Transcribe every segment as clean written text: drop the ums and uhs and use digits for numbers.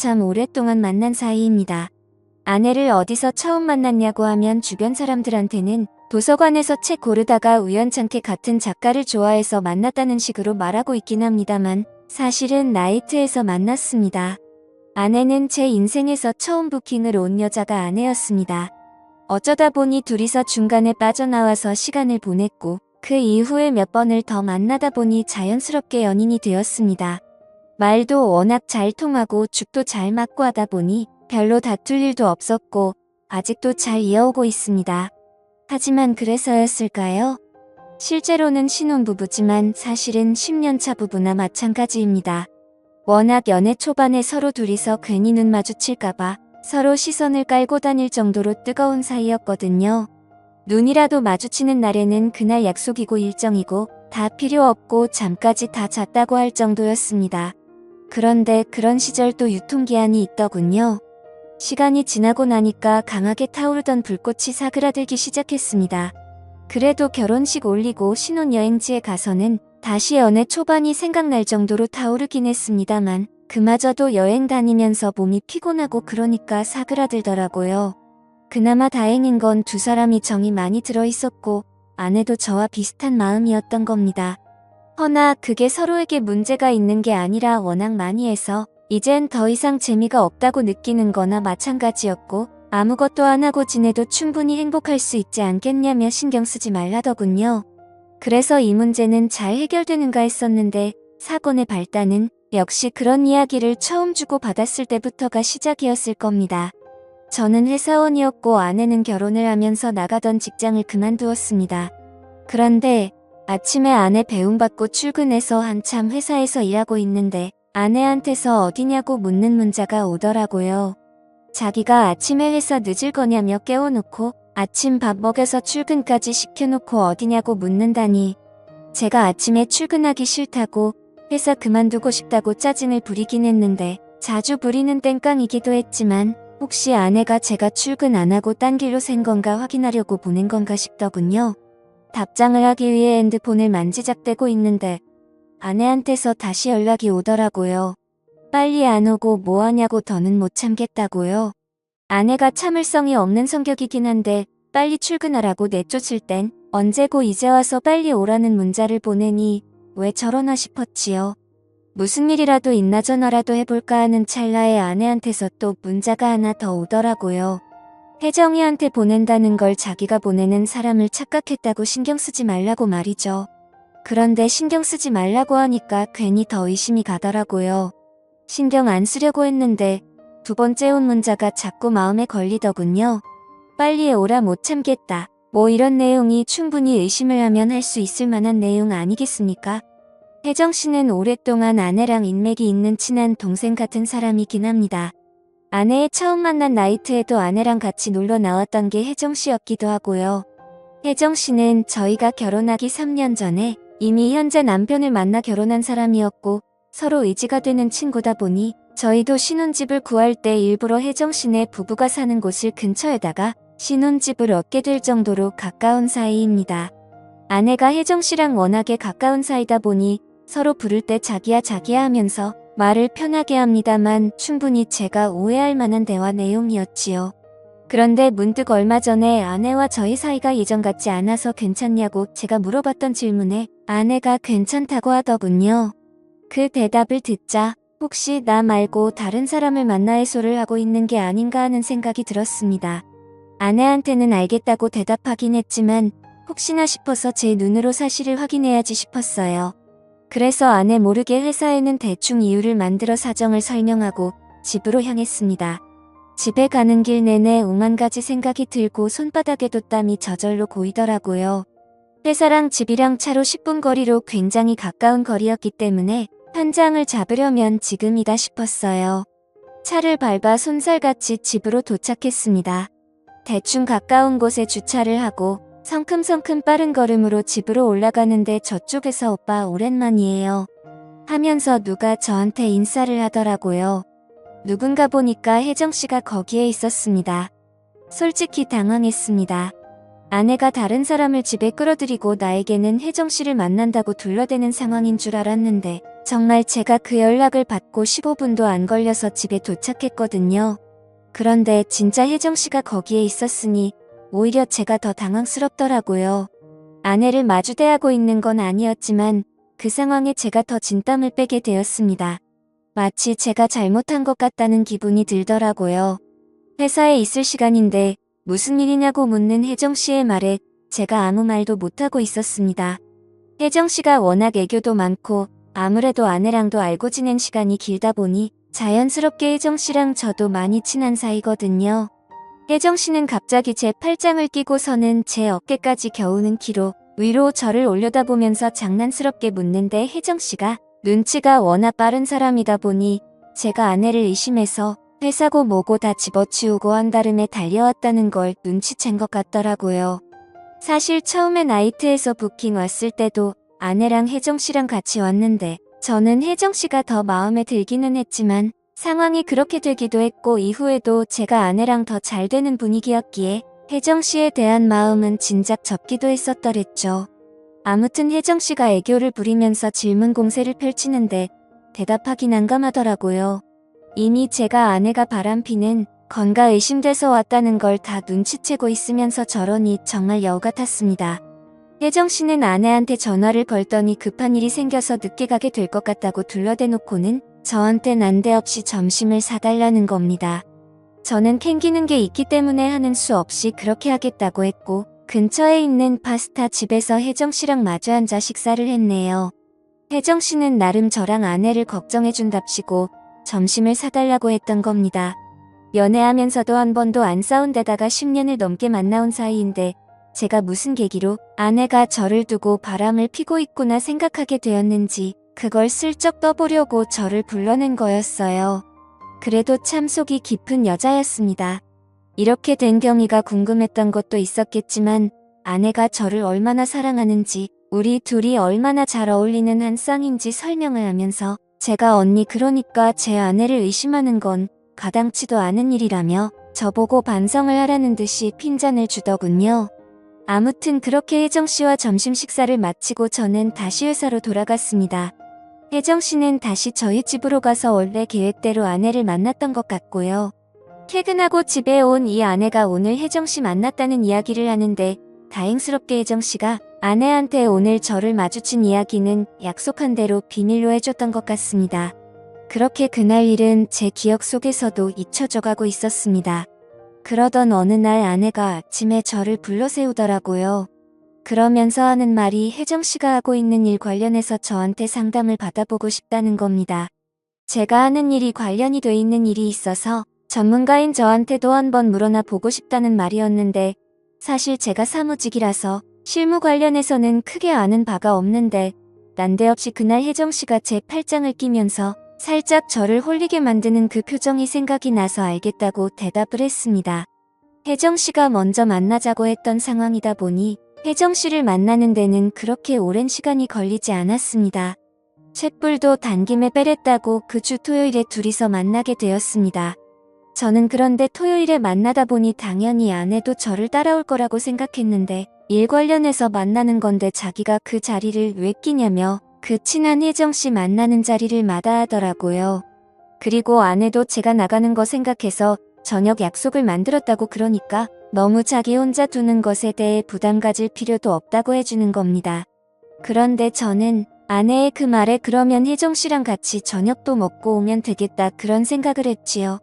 한참 오랫동안 만난 사이입니다. 아내를 어디서 처음 만났냐고 하면 주변 사람들한테는 도서관에서 책 고르다가 우연찮게 같은 작가를 좋아해서 만났다는 식으로 말하고 있긴 합니다만 사실은 나이트에서 만났습니다. 아내는 제 인생에서 처음 부킹을 온 여자가 아내였습니다. 어쩌다 보니 둘이서 중간에 빠져나와서 시간을 보냈고 그 이후에 몇 번을 더 만나다 보니 자연스럽게 연인이 되었습니다. 말도 워낙 잘 통하고 죽도 잘 맞고 하다 보니 별로 다툴 일도 없었고 아직도 잘 이어오고 있습니다. 하지만 그래서였을까요? 실제로는 신혼부부지만 사실은 10년차 부부나 마찬가지입니다. 워낙 연애 초반에 서로 둘이서 괜히 눈 마주칠까봐 서로 시선을 깔고 다닐 정도로 뜨거운 사이였거든요. 눈이라도 마주치는 날에는 그날 약속이고 일정이고 다 필요 없고 잠까지 다 잤다고 할 정도였습니다. 그런데 그런 시절도 유통기한이 있더군요. 시간이 지나고 나니까 강하게 타오르던 불꽃이 사그라들기 시작했습니다. 그래도 결혼식 올리고 신혼여행지에 가서는 다시 연애 초반이 생각날 정도로 타오르긴 했습니다만 그마저도 여행 다니면서 몸이 피곤하고 그러니까 사그라들더라고요. 그나마 다행인 건 두 사람이 정이 많이 들어있었고 아내도 저와 비슷한 마음이었던 겁니다. 허나 그게 서로에게 문제가 있는 게 아니라 워낙 많이 해서 이젠 더 이상 재미가 없다고 느끼는 거나 마찬가지였고 아무것도 안 하고 지내도 충분히 행복할 수 있지 않겠냐며 신경 쓰지 말라더군요. 그래서 이 문제는 잘 해결되는가 했었는데 사건의 발단은 역시 그런 이야기를 처음 주고받았을 때부터가 시작이었을 겁니다. 저는 회사원이었고 아내는 결혼을 하면서 나가던 직장을 그만두었습니다. 그런데 아침에 아내 배웅받고 출근해서 한참 회사에서 일하고 있는데 아내한테서 어디냐고 묻는 문자가 오더라고요. 자기가 아침에 회사 늦을 거냐며 깨워놓고 아침 밥 먹여서 출근까지 시켜놓고 어디냐고 묻는다니. 제가 아침에 출근하기 싫다고 회사 그만두고 싶다고 짜증을 부리긴 했는데 자주 부리는 땡깡이기도 했지만 혹시 아내가 제가 출근 안 하고 딴 길로 샌 건가 확인하려고 보낸 건가 싶더군요. 답장을 하기 위해 핸드폰을 만지작대고 있는데 아내한테서 다시 연락이 오더라고요. 빨리 안 오고 뭐 하냐고 더는 못 참겠다고요. 아내가 참을성이 없는 성격이긴 한데 빨리 출근하라고 내쫓을 땐 언제고 이제 와서 빨리 오라는 문자를 보내니 왜 저러나 싶었지요. 무슨 일이라도 있나 전화라도 해볼까 하는 찰나에 아내한테서 또 문자가 하나 더 오더라고요. 혜정이한테 보낸다는 걸 자기가 보내는 사람을 착각했다고 신경 쓰지 말라고 말이죠. 그런데 신경 쓰지 말라고 하니까 괜히 더 의심이 가더라고요. 신경 안 쓰려고 했는데 두 번째 온 문자가 자꾸 마음에 걸리더군요. 빨리 오라 못 참겠다. 뭐 이런 내용이 충분히 의심을 하면 할 수 있을 만한 내용 아니겠습니까? 혜정 씨는 오랫동안 아내랑 인맥이 있는 친한 동생 같은 사람이긴 합니다. 아내의 처음 만난 나이트에도 아내랑 같이 놀러 나왔던 게 혜정 씨였기도 하고요. 혜정 씨는 저희가 결혼하기 3년 전에 이미 현재 남편을 만나 결혼한 사람이었고 서로 의지가 되는 친구다 보니 저희도 신혼집을 구할 때 일부러 혜정 씨네 부부가 사는 곳을 근처에다가 신혼집을 얻게 될 정도로 가까운 사이입니다. 아내가 혜정 씨랑 워낙에 가까운 사이다 보니 서로 부를 때 자기야 자기야 하면서 말을 편하게 합니다만 충분히 제가 오해할 만한 대화 내용이었지요. 그런데 문득 얼마 전에 아내와 저희 사이가 예전 같지 않아서 괜찮냐고 제가 물어봤던 질문에 아내가 괜찮다고 하더군요. 그 대답을 듣자 혹시 나 말고 다른 사람을 만나 해소를 하고 있는 게 아닌가 하는 생각이 들었습니다. 아내한테는 알겠다고 대답하긴 했지만 혹시나 싶어서 제 눈으로 사실을 확인해야지 싶었어요. 그래서 아내 모르게 회사에는 대충 이유를 만들어 사정을 설명하고 집으로 향했습니다. 집에 가는 길 내내 오만 가지 생각이 들고 손바닥에도 땀이 저절로 고이더라고요. 회사랑 집이랑 차로 10분 거리로 굉장히 가까운 거리였기 때문에 현장을 잡으려면 지금이다 싶었어요. 차를 밟아 손살같이 집으로 도착했습니다. 대충 가까운 곳에 주차를 하고 성큼성큼 빠른 걸음으로 집으로 올라가는데 저쪽에서 오빠 오랜만이에요 하면서 누가 저한테 인사를 하더라고요. 누군가 보니까 혜정씨가 거기에 있었습니다. 솔직히 당황했습니다. 아내가 다른 사람을 집에 끌어들이고 나에게는 혜정씨를 만난다고 둘러대는 상황인 줄 알았는데 정말 제가 그 연락을 받고 15분도 안 걸려서 집에 도착했거든요. 그런데 진짜 혜정씨가 거기에 있었으니 오히려 제가 더 당황스럽더라고요. 아내를 마주대하고 있는 건 아니었지만 그 상황에 제가 더 진땀을 빼게 되었습니다. 마치 제가 잘못한 것 같다는 기분이 들더라고요. 회사에 있을 시간인데 무슨 일이냐고 묻는 혜정씨의 말에 제가 아무 말도 못하고 있었습니다. 혜정씨가 워낙 애교도 많고 아무래도 아내랑도 알고 지낸 시간이 길다 보니 자연스럽게 혜정씨랑 저도 많이 친한 사이거든요. 혜정씨는 갑자기 제 팔짱을 끼고서는 제 어깨까지 겨우는 키로 위로 저를 올려다보면서 장난스럽게 묻는데 혜정씨가 눈치가 워낙 빠른 사람이다 보니 제가 아내를 의심해서 회사고 뭐고 다 집어치우고 한다름에 달려왔다는 걸 눈치챈 것 같더라고요. 사실 처음에 나이트에서 부킹 왔을 때도 아내랑 혜정씨랑 같이 왔는데 저는 혜정씨가 더 마음에 들기는 했지만 상황이 그렇게 되기도 했고 이후에도 제가 아내랑 더 잘 되는 분위기였기에 혜정씨에 대한 마음은 진작 접기도 했었더랬죠. 아무튼 혜정씨가 애교를 부리면서 질문 공세를 펼치는데 대답하기 난감하더라고요. 이미 제가 아내가 바람피는 건가 의심돼서 왔다는 걸 다 눈치채고 있으면서 저러니 정말 여우 같았습니다. 혜정씨는 아내한테 전화를 걸더니 급한 일이 생겨서 늦게 가게 될 것 같다고 둘러대놓고는 저한테 난데없이 점심을 사달라는 겁니다. 저는 캥기는 게 있기 때문에 하는 수 없이 그렇게 하겠다고 했고 근처에 있는 파스타 집에서 혜정씨랑 마주 앉아 식사를 했네요. 혜정씨는 나름 저랑 아내를 걱정해준답시고 점심을 사달라고 했던 겁니다. 연애하면서도 한 번도 안 싸운 데다가 10년을 넘게 만나온 사이인데 제가 무슨 계기로 아내가 저를 두고 바람을 피고 있구나 생각하게 되었는지 그걸 슬쩍 떠보려고 저를 불러낸 거였어요. 그래도 참 속이 깊은 여자였습니다. 이렇게 된 경위가 궁금했던 것도 있었겠지만 아내가 저를 얼마나 사랑하는지 우리 둘이 얼마나 잘 어울리는 한 쌍인지 설명을 하면서 제가 언니 그러니까 제 아내를 의심하는 건 가당치도 않은 일이라며 저보고 반성을 하라는 듯이 핀잔을 주더군요. 아무튼 그렇게 혜정씨와 점심 식사를 마치고 저는 다시 회사로 돌아갔습니다. 혜정씨는 다시 저희 집으로 가서 원래 계획대로 아내를 만났던 것 같고요. 퇴근하고 집에 온 이 아내가 오늘 혜정씨 만났다는 이야기를 하는데 다행스럽게 혜정씨가 아내한테 오늘 저를 마주친 이야기는 약속한 대로 비밀로 해줬던 것 같습니다. 그렇게 그날 일은 제 기억 속에서도 잊혀져 가고 있었습니다. 그러던 어느 날 아내가 아침에 저를 불러 세우더라고요. 그러면서 하는 말이 혜정씨가 하고 있는 일 관련해서 저한테 상담을 받아보고 싶다는 겁니다. 제가 하는 일이 관련이 돼 있는 일이 있어서 전문가인 저한테도 한번 물어나 보고 싶다는 말이었는데 사실 제가 사무직이라서 실무 관련해서는 크게 아는 바가 없는데 난데없이 그날 혜정씨가 제 팔짱을 끼면서 살짝 저를 홀리게 만드는 그 표정이 생각이 나서 알겠다고 대답을 했습니다. 혜정씨가 먼저 만나자고 했던 상황이다 보니 혜정씨를 만나는 데는 그렇게 오랜 시간이 걸리지 않았습니다. 쇳불도 단김에 빼랬다고 그 주 토요일에 둘이서 만나게 되었습니다. 저는 그런데 토요일에 만나다 보니 당연히 아내도 저를 따라올 거라고 생각했는데 일 관련해서 만나는 건데 자기가 그 자리를 왜 끼냐며 그 친한 혜정씨 만나는 자리를 마다하더라고요. 그리고 아내도 제가 나가는 거 생각해서 저녁 약속을 만들었다고 그러니까 너무 자기 혼자 두는 것에 대해 부담 가질 필요도 없다고 해주는 겁니다. 그런데 저는 아내의 그 말에 그러면 혜정씨랑 같이 저녁도 먹고 오면 되겠다 그런 생각을 했지요.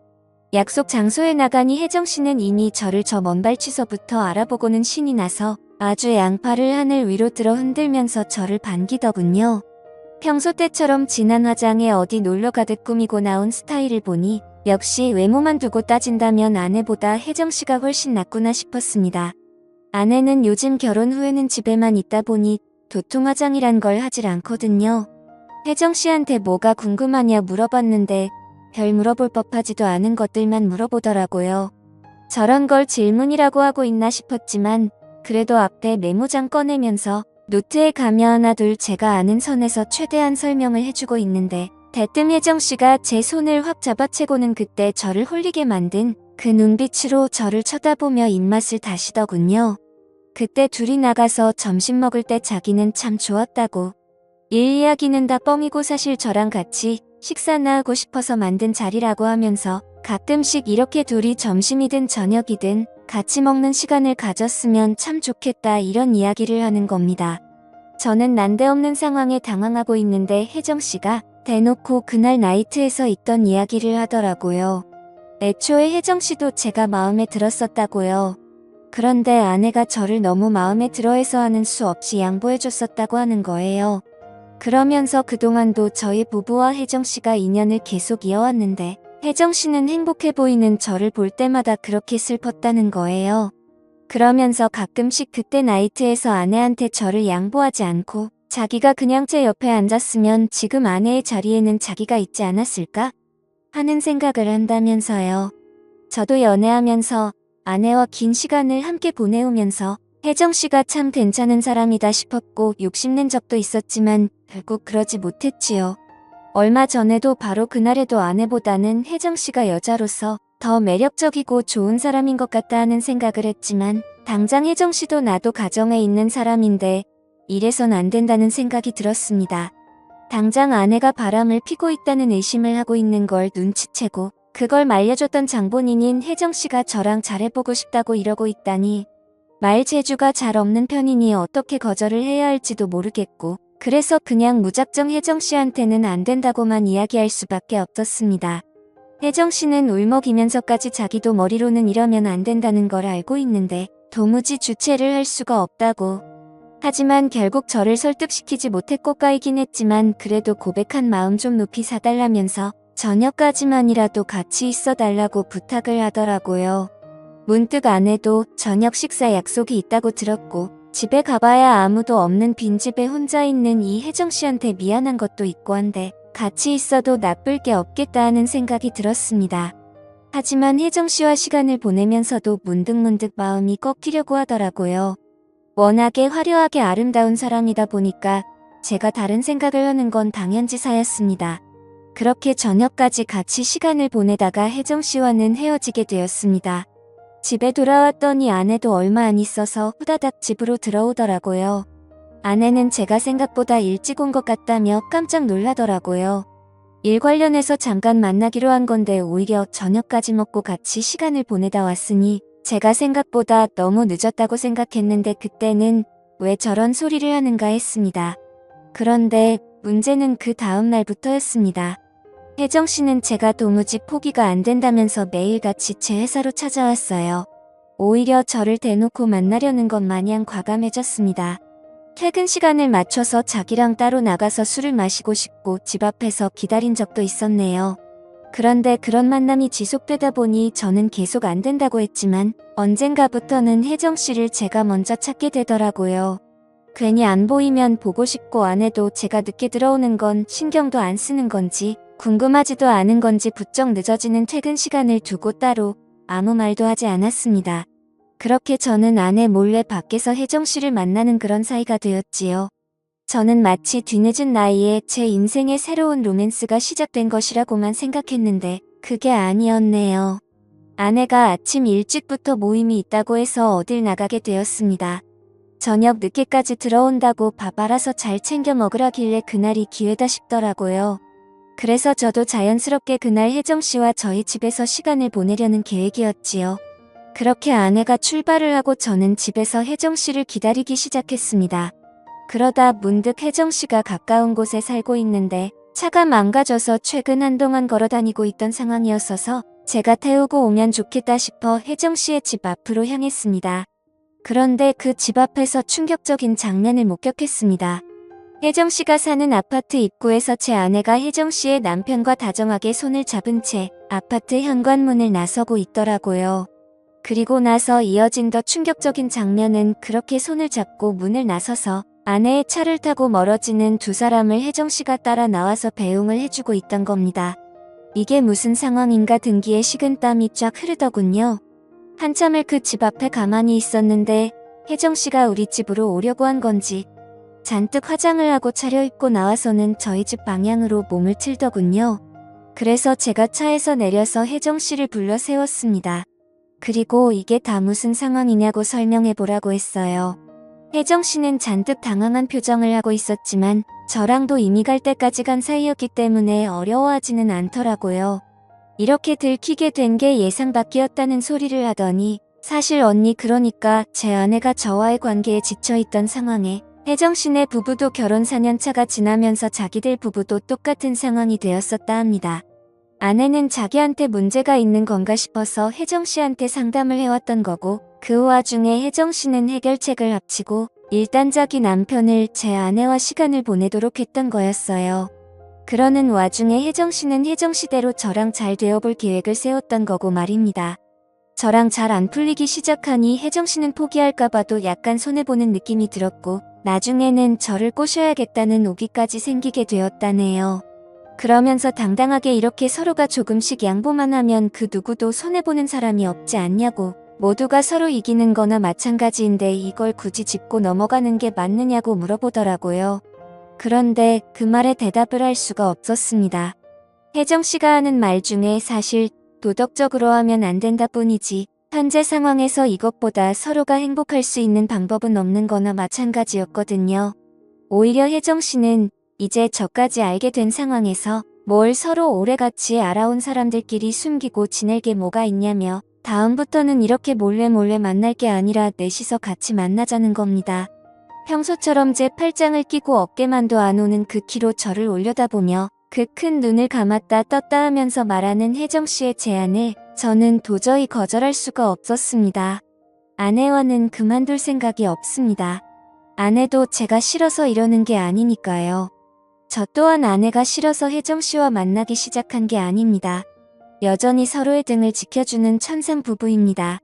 약속 장소에 나가니 혜정씨는 이미 저를 저 먼 발치서부터 알아보고는 신이 나서 아주 양팔을 하늘 위로 들어 흔들면서 저를 반기더군요. 평소 때처럼 진한 화장에 어디 놀러 가듯 꾸미고 나온 스타일을 보니 역시 외모만 두고 따진다면 아내보다 혜정씨가 훨씬 낫구나 싶었습니다. 아내는 요즘 결혼 후에는 집에만 있다 보니 도통 화장이란 걸 하질 않거든요. 혜정씨한테 뭐가 궁금하냐 물어봤는데 별 물어볼 법하지도 않은 것들만 물어보더라고요. 저런 걸 질문이라고 하고 있나 싶었지만 그래도 앞에 메모장 꺼내면서 노트에 가며 하나 둘 제가 아는 선에서 최대한 설명을 해주고 있는데 대뜸 혜정씨가 제 손을 확 잡아채고는 그때 저를 홀리게 만든 그 눈빛으로 저를 쳐다보며 입맛을 다시더군요. 그때 둘이 나가서 점심 먹을 때 자기는 참 좋았다고 일 이야기는 다 뻥이고 사실 저랑 같이 식사나 하고 싶어서 만든 자리라고 하면서 가끔씩 이렇게 둘이 점심이든 저녁이든 같이 먹는 시간을 가졌으면 참 좋겠다 이런 이야기를 하는 겁니다. 저는 난데없는 상황에 당황하고 있는데 혜정씨가 대놓고 그날 나이트에서 있던 이야기를 하더라고요. 애초에 혜정씨도 제가 마음에 들었었다고요. 그런데 아내가 저를 너무 마음에 들어해서 하는 수 없이 양보해줬었다고 하는 거예요. 그러면서 그동안도 저희 부부와 혜정씨가 인연을 계속 이어왔는데 혜정씨는 행복해 보이는 저를 볼 때마다 그렇게 슬펐다는 거예요. 그러면서 가끔씩 그때 나이트에서 아내한테 저를 양보하지 않고 자기가 그냥 제 옆에 앉았으면 지금 아내의 자리에는 자기가 있지 않았을까? 하는 생각을 한다면서요. 저도 연애하면서 아내와 긴 시간을 함께 보내오면서 혜정씨가 참 괜찮은 사람이다 싶었고 욕심낸 적도 있었지만 결국 그러지 못했지요. 얼마 전에도 바로 그날에도 아내보다는 혜정씨가 여자로서 더 매력적이고 좋은 사람인 것 같다 하는 생각을 했지만 당장 혜정씨도 나도 가정에 있는 사람인데 이래선 안 된다는 생각이 들었습니다. 당장 아내가 바람을 피고 있다는 의심을 하고 있는 걸 눈치채고 그걸 말려줬던 장본인인 혜정씨가 저랑 잘해보고 싶다고 이러고 있다니 말 재주가 잘 없는 편이니 어떻게 거절을 해야 할지도 모르겠고 그래서 그냥 무작정 혜정씨한테는 안 된다고만 이야기할 수밖에 없었습니다. 혜정씨는 울먹이면서까지 자기도 머리로는 이러면 안 된다는 걸 알고 있는데 도무지 주체를 할 수가 없다고. 하지만 결국 저를 설득시키지 못했고 까이긴 했지만 그래도 고백한 마음 좀 높이 사달라면서 저녁까지만이라도 같이 있어달라고 부탁을 하더라고요. 문득 아내도 저녁 식사 약속이 있다고 들었고 집에 가봐야 아무도 없는 빈집에 혼자 있는 이 혜정씨한테 미안한 것도 있고 한데 같이 있어도 나쁠 게 없겠다 하는 생각이 들었습니다. 하지만 혜정씨와 시간을 보내면서도 문득문득 마음이 꺾이려고 하더라고요. 워낙에 화려하게 아름다운 사람이다 보니까 제가 다른 생각을 하는 건 당연지사였습니다. 그렇게 저녁까지 같이 시간을 보내다가 혜정씨와는 헤어지게 되었습니다. 집에 돌아왔더니 아내도 얼마 안 있어서 후다닥 집으로 들어오더라고요. 아내는 제가 생각보다 일찍 온 것 같다며 깜짝 놀라더라고요. 일 관련해서 잠깐 만나기로 한 건데 오히려 저녁까지 먹고 같이 시간을 보내다 왔으니 제가 생각보다 너무 늦었다고 생각했는데 그때는 왜 저런 소리를 하는가 했습니다. 그런데 문제는 그 다음 날부터였습니다. 혜정씨는 제가 도무지 포기가 안 된다면서 매일같이 제 회사로 찾아왔어요. 오히려 저를 대놓고 만나려는 것 마냥 과감해졌습니다. 퇴근 시간을 맞춰서 자기랑 따로 나가서 술을 마시고 싶고 집 앞에서 기다린 적도 있었네요. 그런데 그런 만남이 지속되다 보니 저는 계속 안 된다고 했지만 언젠가부터는 혜정씨를 제가 먼저 찾게 되더라고요. 괜히 안 보이면 보고 싶고 아내도 제가 늦게 들어오는 건 신경도 안 쓰는 건지 궁금하지도 않은 건지 부쩍 늦어지는 퇴근 시간을 두고 따로 아무 말도 하지 않았습니다. 그렇게 저는 아내 몰래 밖에서 혜정씨를 만나는 그런 사이가 되었지요. 저는 마치 뒤늦은 나이에 제 인생의 새로운 로맨스가 시작된 것이라고만 생각했는데 그게 아니었네요. 아내가 아침 일찍부터 모임이 있다고 해서 어딜 나가게 되었습니다. 저녁 늦게까지 들어온다고 밥 알아서 잘 챙겨 먹으라길래 그날이 기회다 싶더라고요. 그래서 저도 자연스럽게 그날 혜정씨와 저희 집에서 시간을 보내려는 계획이었지요. 그렇게 아내가 출발을 하고 저는 집에서 혜정씨를 기다리기 시작했습니다. 그러다 문득 혜정씨가 가까운 곳에 살고 있는데 차가 망가져서 최근 한동안 걸어다니고 있던 상황이었어서 제가 태우고 오면 좋겠다 싶어 혜정씨의 집 앞으로 향했습니다. 그런데 그 집 앞에서 충격적인 장면을 목격했습니다. 혜정씨가 사는 아파트 입구에서 제 아내가 혜정씨의 남편과 다정하게 손을 잡은 채 아파트 현관문을 나서고 있더라고요. 그리고 나서 이어진 더 충격적인 장면은 그렇게 손을 잡고 문을 나서서 아내의 차를 타고 멀어지는 두 사람을 혜정씨가 따라 나와서 배웅을 해주고 있던 겁니다. 이게 무슨 상황인가 등기에 식은땀이 쫙 흐르더군요. 한참을 그 집 앞에 가만히 있었는데 혜정씨가 우리 집으로 오려고 한 건지 잔뜩 화장을 하고 차려입고 나와서는 저희 집 방향으로 몸을 틀더군요. 그래서 제가 차에서 내려서 혜정씨를 불러 세웠습니다. 그리고 이게 다 무슨 상황이냐고 설명해보라고 했어요. 혜정씨는 잔뜩 당황한 표정을 하고 있었지만 저랑도 이미 갈 때까지 간 사이였기 때문에 어려워하지는 않더라고요. 이렇게 들키게 된 게 예상 밖이었다는 소리를 하더니 사실 언니 그러니까 제 아내가 저와의 관계에 지쳐있던 상황에 혜정씨네 부부도 결혼 4년 차가 지나면서 자기들 부부도 똑같은 상황이 되었었다 합니다. 아내는 자기한테 문제가 있는 건가 싶어서 혜정씨한테 상담을 해왔던 거고 그 와중에 혜정씨는 해결책을 합치고 일단 자기 남편을 제 아내와 시간을 보내도록 했던 거였어요. 그러는 와중에 혜정씨는 혜정씨대로 저랑 잘 되어볼 계획을 세웠던 거고 말입니다. 저랑 잘 안 풀리기 시작하니 혜정씨는 포기할까봐도 약간 손해보는 느낌이 들었고 나중에는 저를 꼬셔야겠다는 오기까지 생기게 되었다네요. 그러면서 당당하게 이렇게 서로가 조금씩 양보만 하면 그 누구도 손해보는 사람이 없지 않냐고 모두가 서로 이기는 거나 마찬가지인데 이걸 굳이 짚고 넘어가는 게 맞느냐고 물어보더라고요. 그런데 그 말에 대답을 할 수가 없었습니다. 혜정씨가 하는 말 중에 사실 도덕적으로 하면 안 된다 뿐이지 현재 상황에서 이것보다 서로가 행복할 수 있는 방법은 없는 거나 마찬가지였거든요. 오히려 혜정씨는 이제 저까지 알게 된 상황에서 뭘 서로 오래같이 알아온 사람들끼리 숨기고 지낼 게 뭐가 있냐며 다음부터는 이렇게 몰래 만날 게 아니라 넷이서 같이 만나자는 겁니다. 평소처럼 제 팔짱을 끼고 어깨만도 안 오는 그 키로 저를 올려다보며 그 큰 눈을 감았다 떴다 하면서 말하는 혜정씨의 제안을 저는 도저히 거절할 수가 없었습니다. 아내와는 그만둘 생각이 없습니다. 아내도 제가 싫어서 이러는 게 아니니까요. 저 또한 아내가 싫어서 혜정씨와 만나기 시작한 게 아닙니다. 여전히 서로의 등을 지켜주는 천상 부부입니다.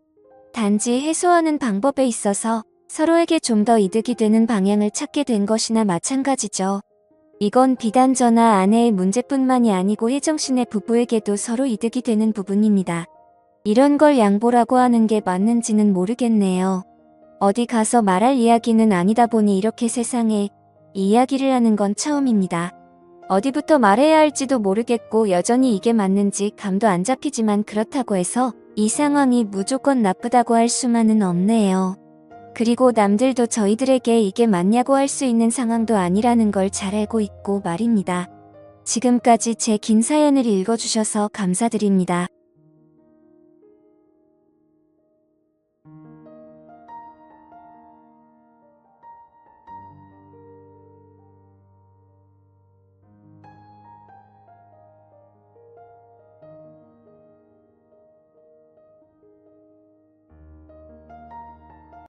단지 해소하는 방법에 있어서 서로에게 좀 더 이득이 되는 방향을 찾게 된 것이나 마찬가지죠. 이건 비단 저나 아내의 문제뿐만이 아니고 혜정씨네 부부에게도 서로 이득이 되는 부분입니다. 이런 걸 양보라고 하는 게 맞는지는 모르겠네요. 어디 가서 말할 이야기는 아니다 보니 이렇게 세상에 이 이야기를 하는 건 처음입니다. 어디부터 말해야 할지도 모르겠고 여전히 이게 맞는지 감도 안 잡히지만 그렇다고 해서 이 상황이 무조건 나쁘다고 할 수만은 없네요. 그리고 남들도 저희들에게 이게 맞냐고 할 수 있는 상황도 아니라는 걸 잘 알고 있고 말입니다. 지금까지 제 긴 사연을 읽어주셔서 감사드립니다.